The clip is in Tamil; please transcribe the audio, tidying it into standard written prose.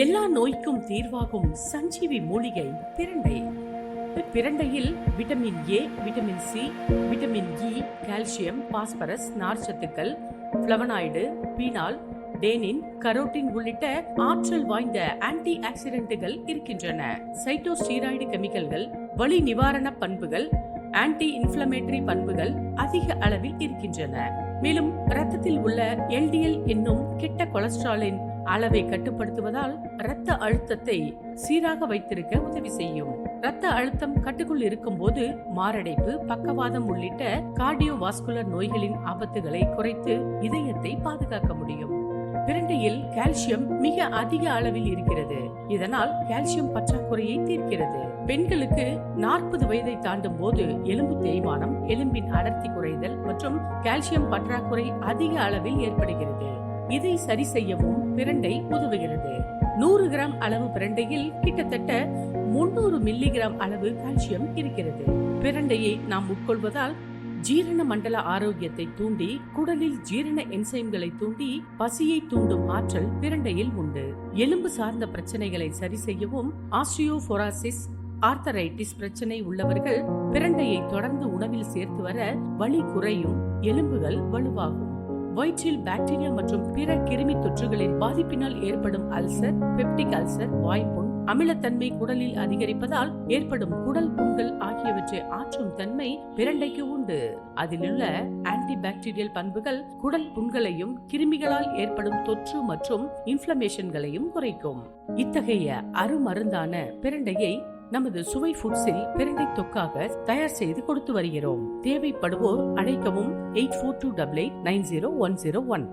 எல்லா நோய்க்கும் தீர்வாகும் சஞ்சீவி மூலிகை பிரண்டை. பிரண்டையில் vitamin A, vitamin C, vitamin E, calcium, phosphorus, நார்ச்சத்துக்கள், பிளவனாய்டு, பீனால், டேனின், கரோட்டின் உள்ளிட்ட ஆற்றல் வாய்ந்த ஆன்டி ஆக்சிடென்ட்கள் இருக்கின்றன. சைட்டோஸ்டீராய்டு கெமிக்கல்கள், வலி நிவாரண பண்புகள், ஆன்டி இன்ஃப்ளமேட்டரி பண்புகள் அதிக அளவில் இருக்கின்றன. மேலும் இரத்தத்தில் உள்ள LDL என்னும் கெட்ட கொலஸ்ட்ராலின் அளவை கட்டுப்படுத்துவதால் இரத்த அழுத்தத்தை சீராக வைத்திருக்க உதவி செய்யும். இரத்த அழுத்தம் கட்டுக்குள் இருக்கும் போது மாரடைப்பு, பக்கவாதம் உள்ளிட்ட கார்டியோவாஸ்குலர் நோய்களின் ஆபத்துகளை குறைத்து இதயத்தை பாதுகாக்க முடியும். பிரண்டையில் கால்சியம் மிக அதிக அளவில் இருக்கிறது. இதனால் கால்சியம் பற்றாக்குறையை தீர்க்கிறது. பெண்களுக்கு 40 வயதை தாண்டும் போது எலும்பு தேய்மானம், எலும்பின் அடர்த்தி குறைதல் மற்றும் கால்சியம் பற்றாக்குறை அதிக அளவில் ஏற்படுகிறது. இதை சரி செய்யவும் பிரண்டை உதவுகிறது. 100 கிராம் அளவு பிரண்டையில் கிட்டத்தட்ட 300 மில்லிகிராம் அளவு கால்சியம் இருக்கிறது. பிரண்டையை நாம் உட்கொள்வதால் ஜீரண மண்டல ஆரோக்கியத்தை தூண்டி, குடலில் ஜீரண என்சைம்களை தூண்டி பசியை தூண்டும் ஆற்றல் பிரண்டையில் உண்டு. எலும்பு சார்ந்த பிரச்சனைகளை சரி செய்யவும், ஆஸ்டியோபோரோசிஸ், ஆர்த்தரைட்டிஸ் பிரச்சனை உள்ளவர்கள் பிரண்டையை தொடர்ந்து உணவில் சேர்த்து வர வலி குறையும், எலும்புகள் வலுவாகும். வயிற்றில் பாக்டீரியா மற்றும் பிற கிருமி தொற்றுகளின் பாதிப்பினால் ஏற்படும் அல்சர், பெப்டிக் அல்சர், வாய்ப்புண், அமிலத்தன்மை குடலில் அதிகரிப்பதால் ஏற்படும் குடல் புண்கள் ஆகியவற்றை ஆற்றும் தன்மை பிரண்டைக்கு உண்டு. அதிலுள்ள ஆன்டி பாக்டீரியல் பண்புகள் குடல் புண்களையும் கிருமிகளால் ஏற்படும் தொற்று மற்றும் இன்ஃப்ளமேஷன்களையும் குறைக்கும். இத்தகைய அருமருந்தான பிரண்டையை நமது சுவை ஃபுட்ஸில் பிரண்டை தொக்காக தயார் செய்து கொடுத்து வருகிறோம். தேவைப்படுவோர் அழைக்கவும் 8428890101.